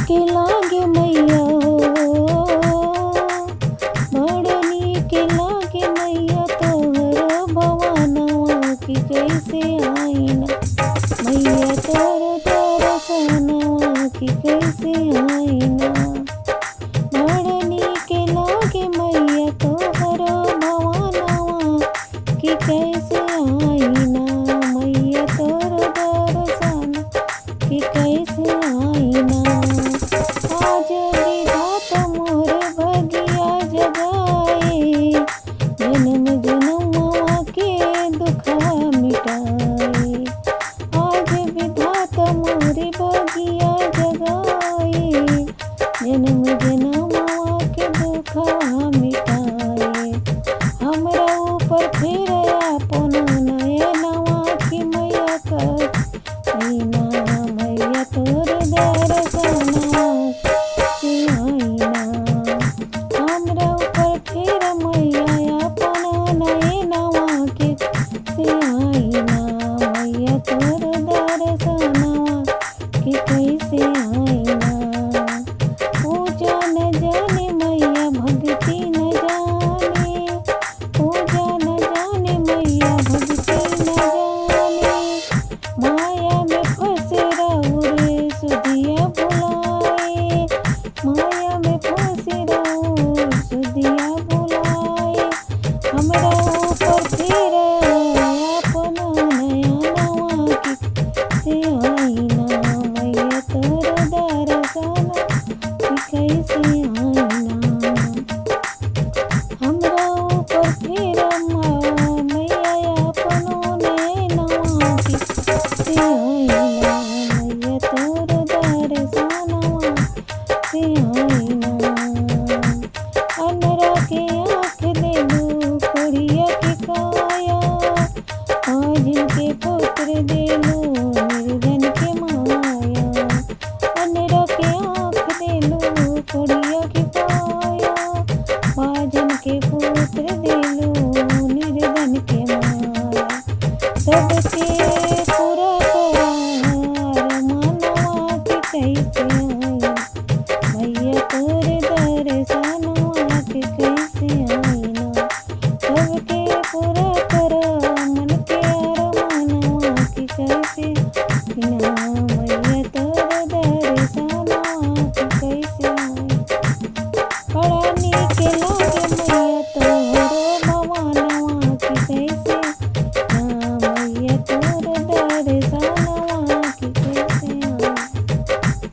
के लागे मैया, बड़ नीक लागे मैया तोहर भवनवा की कैसे आईना, मैया तोर दर्शनवा की कैसे आईना। बड़ नीक लागे मैया तोहर भवनवा की कैसे आईना, मैया तोर दर्शन की कैसे आईना। आज विधाता मोर भगिया जगाए, जन्म जन्मवा के दुखवा मिटाए। आज विधाता मोर भगिया जगाए, जन्म जन्मवा के दुखवा मिटाए। हमरा ऊपर फिर अपन नयनवा की मैया कईना, मैया तोर दर्शनवा से आईना। हमरा ऊपर फिर मैया अपन नयनवा के से आईना, मैया तोर दर्शनवा के कैसे आईना। पूजा न जाने मैया भक्ति न जाने, पूजा न जाने मैया भक्ति न जाने। माया में फंस रहू रे सुधिया बुलाए, माया में फंस रहू सुधिया बुलाए। हमरा ऊपर फिर अपन नयनवा की से आईना, मैया तोर दर्शन की कैसे आईना। हमरा ऊपर फिर मैया अपन नयनवा की से आईना, मैया तोर दर्शनवा से आईना। अनरा के आँख देलू कोढ़िया के काया, आजिन के पुत्र देलू निर्धन के माया। अनरा के आँख देलू कोढ़िया के काया, आजिन के पुत्र देलू निर्धन के माया। सबके पूरा करार मनवा के कैसे